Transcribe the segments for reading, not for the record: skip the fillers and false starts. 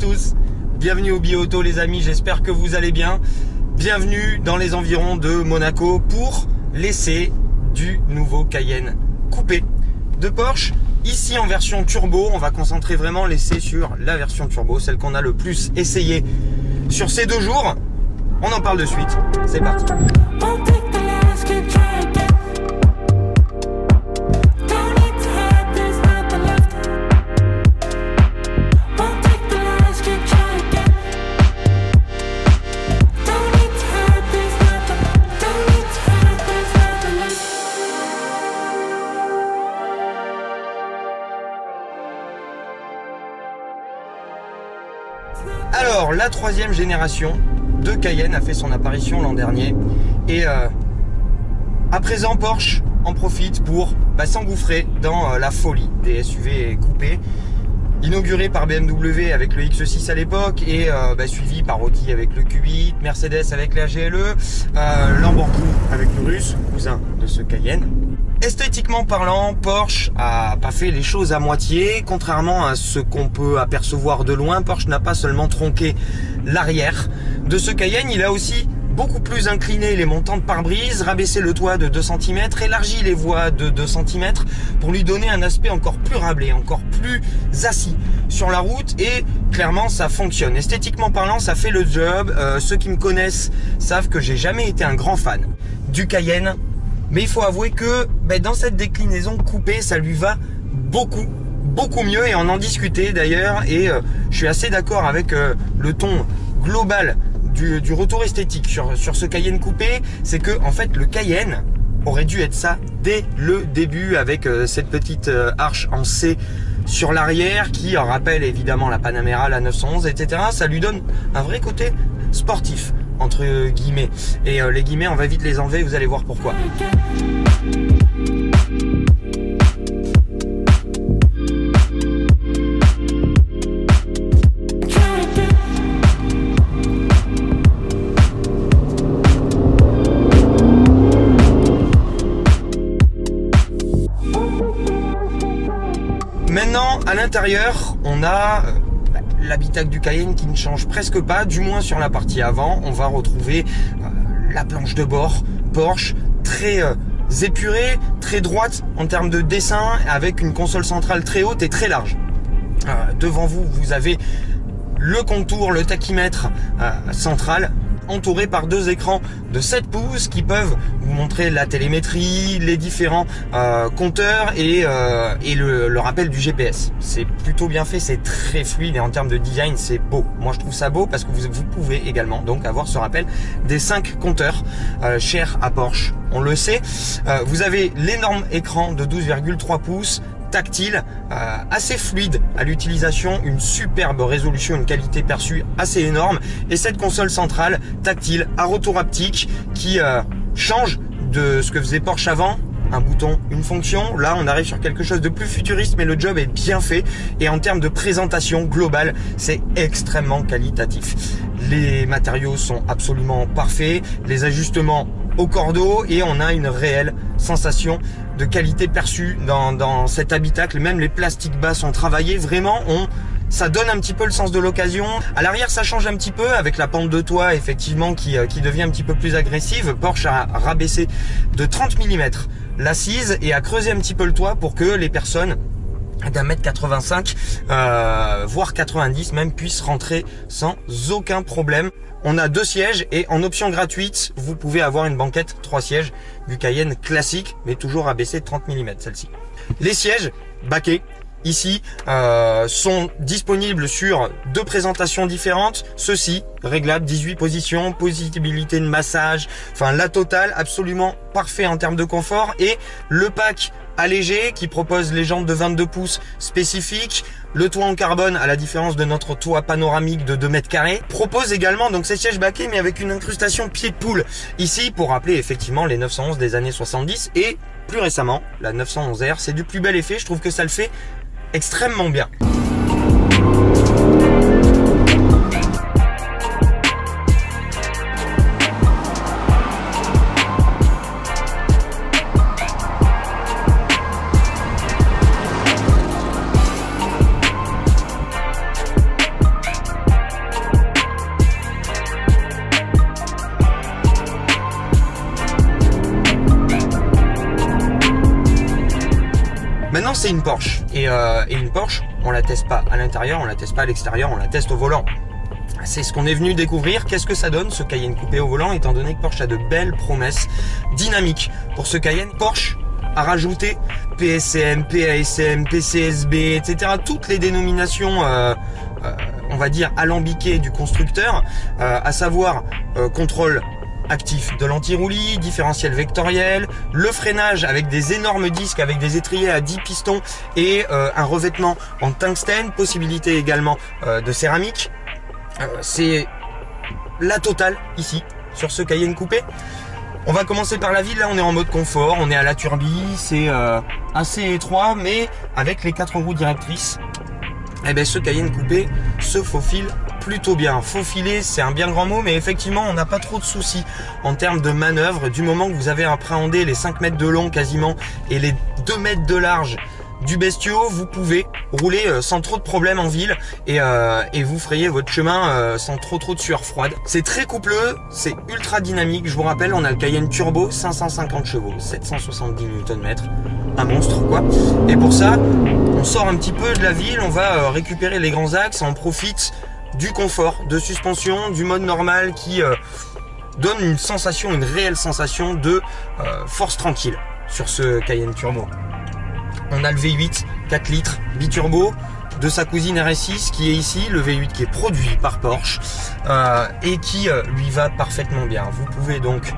tous, bienvenue au Bi-Auto les amis, j'espère que vous allez bien. Bienvenue dans les environs de Monaco pour l'essai du nouveau Cayenne coupé de Porsche. Ici en version turbo, on va concentrer vraiment l'essai sur la version turbo, celle qu'on a le plus essayé sur ces 2 jours. On en parle de suite, c'est parti. Alors, la 3e génération de Cayenne a fait son apparition l'an dernier et à présent Porsche en profite pour s'engouffrer dans la folie des SUV coupés, inauguré par BMW avec le X6 à l'époque et suivi par Audi avec le Q8, Mercedes avec la GLE, Lamborghini avec le Russe, cousin de ce Cayenne. Esthétiquement parlant, Porsche a pas fait les choses à moitié. Contrairement à ce qu'on peut apercevoir de loin, Porsche n'a pas seulement tronqué l'arrière de ce Cayenne, il a aussi beaucoup plus incliné les montants de pare-brise, rabaissé le toit de 2 cm, élargi les voies de 2 cm pour lui donner un aspect encore plus râblé, encore plus assis sur la route, et clairement ça fonctionne. Esthétiquement parlant, ça fait le job. Ceux qui me connaissent savent que j'ai jamais été un grand fan du Cayenne. Mais il faut avouer que dans cette déclinaison coupée, ça lui va beaucoup mieux, et on en discutait d'ailleurs, et je suis assez d'accord avec le ton global du retour esthétique sur ce Cayenne coupé. C'est que en fait le Cayenne aurait dû être ça dès le début, avec cette petite arche en C sur l'arrière qui rappelle évidemment la Panamera, la 911, etc. Ça lui donne un vrai côté sportif entre guillemets, et les guillemets on va vite les enlever, vous allez voir pourquoi. Maintenant à l'intérieur on a l'habitacle du Cayenne qui ne change presque pas, du moins sur la partie avant. On va retrouver la planche de bord Porsche, très épurée, très droite en termes de dessin, avec une console centrale très haute et très large. Devant vous, vous avez le contour, le tachymètre central, entouré par 2 écrans de 7 pouces qui peuvent vous montrer la télémétrie, les différents compteurs et le rappel du GPS. C'est plutôt bien fait, c'est très fluide, et en termes de design c'est beau. Moi je trouve ça beau parce que vous pouvez également donc avoir ce rappel des 5 compteurs chers à Porsche, on le sait. Vous avez l'énorme écran de 12,3 pouces tactile, assez fluide à l'utilisation, une superbe résolution, une qualité perçue assez énorme, et cette console centrale tactile à retour haptique qui change de ce que faisait Porsche avant. Un bouton, une fonction. Là on arrive sur quelque chose de plus futuriste, mais le job est bien fait, et en termes de présentation globale c'est extrêmement qualitatif. Les matériaux sont absolument parfaits, les ajustements au cordeau, et on a une réelle sensation de qualité perçue dans cet habitacle. Même les plastiques bas sont travaillés, vraiment ça donne un petit peu le sens de l'occasion. À l'arrière ça change un petit peu avec la pente de toit effectivement qui devient un petit peu plus agressive. Porsche a rabaissé de 30 mm l'assise et a creusé un petit peu le toit pour que les personnes d'1,85 m, voire 90 même, puissent rentrer sans aucun problème. On a 2 sièges, et en option gratuite, vous pouvez avoir une banquette 3 sièges du Cayenne classique, mais toujours abaissée de 30 mm celle-ci. Les sièges baquets ici sont disponibles sur 2 présentations différentes. Ceux-ci réglables, 18 positions, possibilité de massage, enfin la totale, absolument parfait en termes de confort. Et le pack allégé qui propose les jantes de 22 pouces spécifiques, le toit en carbone à la différence de notre toit panoramique de 2 mètres carrés, propose également donc ces sièges baquets mais avec une incrustation pied de poule ici pour rappeler effectivement les 911 des années 70, et plus récemment la 911R. C'est du plus bel effet, je trouve que ça le fait extrêmement bien. c'est une Porsche. Et une Porsche, on la teste pas à l'intérieur, on la teste pas à l'extérieur, on la teste au volant. C'est ce qu'on est venu découvrir. Qu'est-ce que ça donne ce Cayenne coupé au volant, étant donné que Porsche a de belles promesses dynamiques pour ce Cayenne. Porsche a rajouté PSM, PASM, PCSB, etc. Toutes les dénominations, on va dire, alambiquées du constructeur, à savoir contrôle actif de l'anti-roulis, différentiel vectoriel, le freinage avec des énormes disques, avec des étriers à 10 pistons et un revêtement en tungstène, possibilité également de céramique. C'est la totale ici sur ce Cayenne coupé. On va commencer par la ville. Là on est en mode confort, on est à la turbie, c'est assez étroit, mais avec les 4 roues directrices, eh ben, ce Cayenne coupé se faufile plutôt bien. Faufiler, c'est un bien grand mot, mais effectivement on n'a pas trop de soucis en termes de manœuvre. Du moment que vous avez appréhendé les 5 mètres de long quasiment et les 2 mètres de large du bestiau, vous pouvez rouler sans trop de problèmes en ville et vous frayez votre chemin sans trop de sueur froide. C'est très coupleux, c'est ultra dynamique. Je vous rappelle, on a le Cayenne Turbo, 550 chevaux, 770 Nm, un monstre quoi. Et pour ça, on sort un petit peu de la ville, on va récupérer les grands axes, on profite du confort de suspension, du mode normal qui donne une sensation, une réelle sensation de force tranquille sur ce Cayenne Turbo. On a le V8 4 litres biturbo de sa cousine RS6 qui est ici, le V8 qui est produit par Porsche et qui lui va parfaitement bien. Vous pouvez donc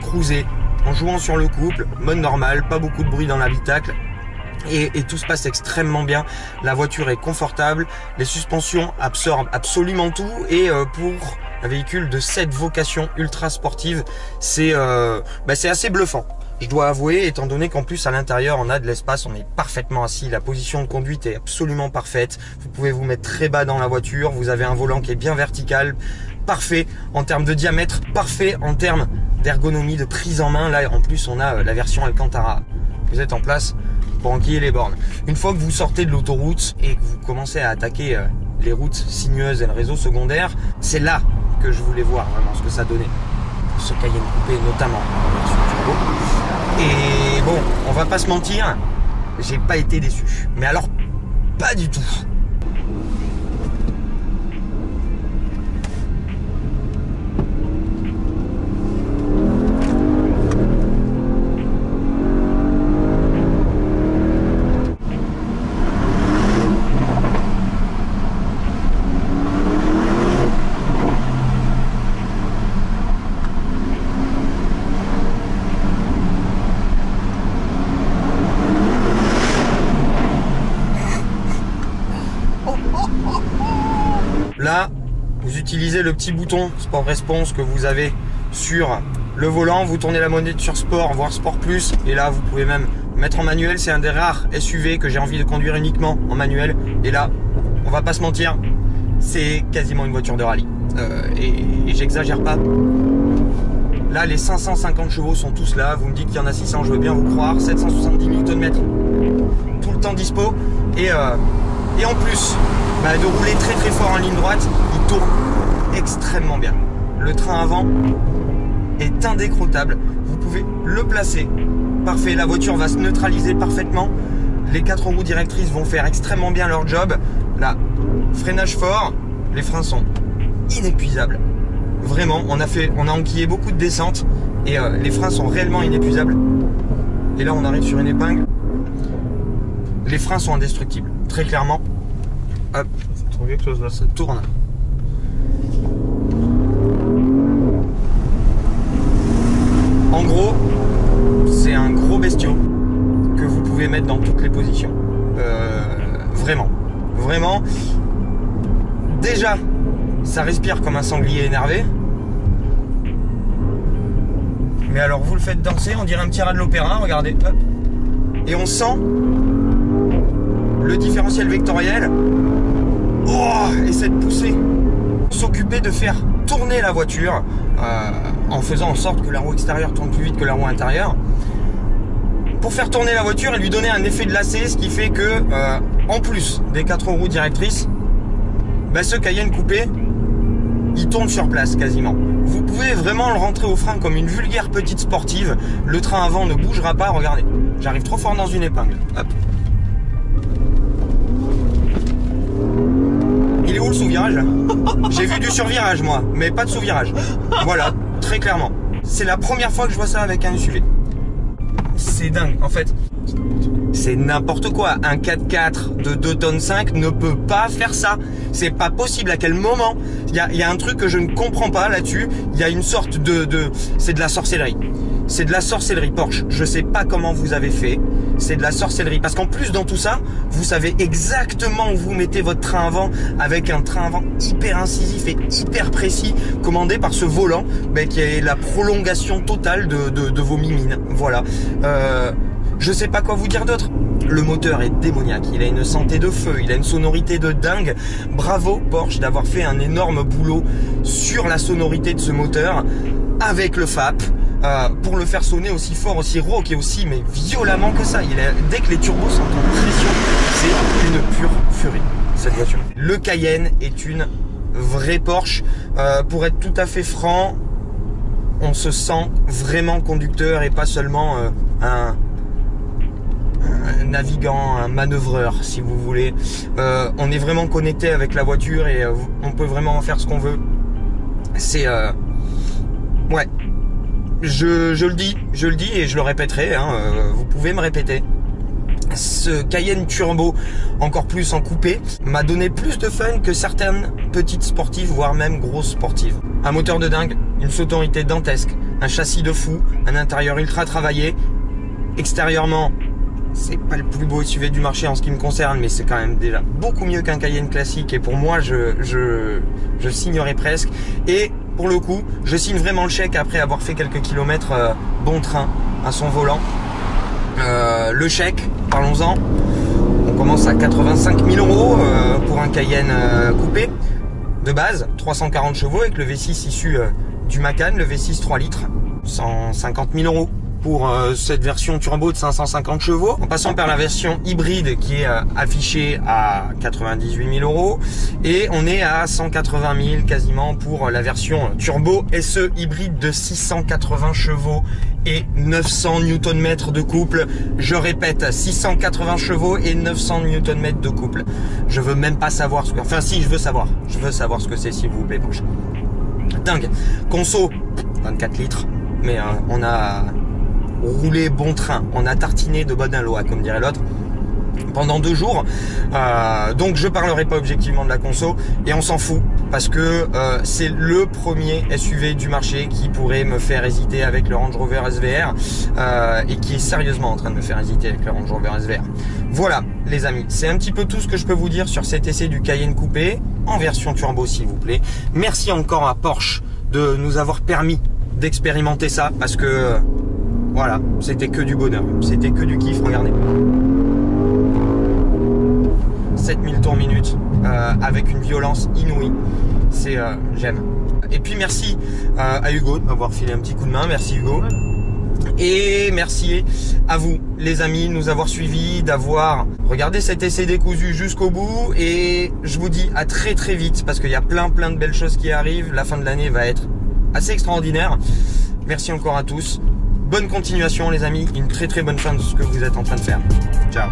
cruiser en jouant sur le couple, mode normal, pas beaucoup de bruit dans l'habitacle. Et tout se passe extrêmement bien. La voiture est confortable, les suspensions absorbent absolument tout et pour un véhicule de cette vocation ultra sportive, c'est assez bluffant. Je dois avouer, étant donné qu'en plus à l'intérieur on a de l'espace, on est parfaitement assis, la position de conduite est absolument parfaite, vous pouvez vous mettre très bas dans la voiture, vous avez un volant qui est bien vertical, parfait en termes de diamètre, parfait en termes d'ergonomie, de prise en main. Là en plus on a la version Alcantara, vous êtes en place pour enquiller les bornes. Une fois que vous sortez de l'autoroute et que vous commencez à attaquer les routes sinueuses et le réseau secondaire, c'est là que je voulais voir vraiment ce que ça donnait, ce Cayenne coupé notamment en version turbo. Et bon, on va pas se mentir, j'ai pas été déçu. Mais alors, pas du tout. Là, vous utilisez le petit bouton Sport Response que vous avez sur le volant, vous tournez la manette sur Sport, voire Sport Plus, et là vous pouvez même mettre en manuel. C'est un des rares SUV que j'ai envie de conduire uniquement en manuel, et là, on va pas se mentir, c'est quasiment une voiture de rallye, et j'exagère pas. Là, les 550 chevaux sont tous là, vous me dites qu'il y en a 600, je veux bien vous croire, 770 Nm, tout le temps dispo, et en plus de rouler très fort en ligne droite, il tourne extrêmement bien. Le train avant est indécrottable, vous pouvez le placer, parfait, la voiture va se neutraliser parfaitement, les 4 roues directrices vont faire extrêmement bien leur job. Là, freinage fort, les freins sont inépuisables, vraiment, on a enquillé beaucoup de descentes et les freins sont réellement inépuisables. Et là on arrive sur une épingle, les freins sont indestructibles, très clairement. Hop, quelque chose là, ça tourne. En gros, c'est un gros bestiau que vous pouvez mettre dans toutes les positions. Vraiment. Déjà, ça respire comme un sanglier énervé. Mais alors vous le faites danser, on dirait un petit rat de l'opéra, regardez, hop. Et on sent le différentiel vectoriel. Oh, et cette poussée, s'occuper de faire tourner la voiture en faisant en sorte que la roue extérieure tourne plus vite que la roue intérieure, pour faire tourner la voiture et lui donner un effet de lacet, ce qui fait que en plus des 4 roues directrices, ce Cayenne coupé il tourne sur place quasiment. Vous pouvez vraiment le rentrer au frein comme une vulgaire petite sportive. Le train avant ne bougera pas, regardez, j'arrive trop fort dans une épingle, hop. Il est où le sous-virage? J'ai vu du survirage moi, mais pas de sous-virage. Voilà, très clairement. C'est la première fois que je vois ça avec un SUV. C'est dingue, en fait. C'est n'importe quoi. Un 4x4 de 2 tonnes 5 ne peut pas faire ça. C'est pas possible. À quel moment? Il y a un truc que je ne comprends pas là-dessus. Il y a une sorte c'est de la sorcellerie. C'est de la sorcellerie Porsche. Je sais pas comment vous avez fait. C'est de la sorcellerie. Parce qu'en plus, dans tout ça, vous savez exactement où vous mettez votre train avant, avec un train avant hyper incisif et hyper précis, commandé par ce volant, qui est la prolongation totale de vos mimines. Voilà. Je sais pas quoi vous dire d'autre. Le moteur est démoniaque, il a une santé de feu, il a une sonorité de dingue. Bravo Porsche d'avoir fait un énorme boulot sur la sonorité de ce moteur avec le FAP pour le faire sonner aussi fort, aussi rauque et aussi mais violemment que ça. Dès que les turbos sont en pression, c'est une pure furie cette voiture. Le Cayenne est une vraie Porsche. Pour être tout à fait franc, on se sent vraiment conducteur et pas seulement un navigant, un manœuvreur si vous voulez. On est vraiment connecté avec la voiture et on peut vraiment en faire ce qu'on veut. C'est ouais, je le dis et je le répéterai, hein, vous pouvez me répéter. Ce Cayenne Turbo, encore plus en coupé, m'a donné plus de fun que certaines petites sportives, voire même grosses sportives. Un moteur de dingue, une sonorité dantesque, un châssis de fou, un intérieur ultra travaillé. Extérieurement, c'est pas le plus beau SUV du marché en ce qui me concerne, mais c'est quand même déjà beaucoup mieux qu'un Cayenne classique et pour moi je signerai presque. Et pour le coup, je signe vraiment le chèque après avoir fait quelques kilomètres bon train à son volant. Le chèque, parlons-en, on commence à 85 000 € pour un Cayenne coupé de base, 340 chevaux avec le V6 issu du Macan, le V6 3 litres, 150 000 € pour cette version turbo de 550 chevaux, en passant par la version hybride qui est affichée à 98 000 €, et on est à 180 000 quasiment pour la version turbo SE hybride de 680 chevaux et 900 Nm de couple. Je répète, 680 chevaux et 900 Nm de couple. Je veux même pas savoir ce que... Enfin si, je veux savoir ce que c'est, s'il vous plaît. Dingue. Conso, 24 litres, mais on a roulé bon train, on a tartiné de bonne loi, comme dirait l'autre, pendant 2 jours. Donc je parlerai pas objectivement de la conso et on s'en fout parce que c'est le premier SUV du marché qui pourrait me faire hésiter avec le Range Rover SVR et qui est sérieusement en train de me faire hésiter avec le Range Rover SVR. Voilà les amis, c'est un petit peu tout ce que je peux vous dire sur cet essai du Cayenne coupé en version turbo s'il vous plaît. Merci encore à Porsche de nous avoir permis d'expérimenter ça parce que voilà, c'était que du bonheur, c'était que du kiff, regardez. 7000 tours minute avec une violence inouïe, c'est j'aime. Et puis merci à Hugo de m'avoir filé un petit coup de main, merci Hugo. Et merci à vous les amis de nous avoir suivis, d'avoir regardé cet essai décousu jusqu'au bout. Et je vous dis à très très vite parce qu'il y a plein de belles choses qui arrivent. La fin de l'année va être assez extraordinaire. Merci encore à tous. Bonne continuation les amis, une très bonne fin de ce que vous êtes en train de faire. Ciao.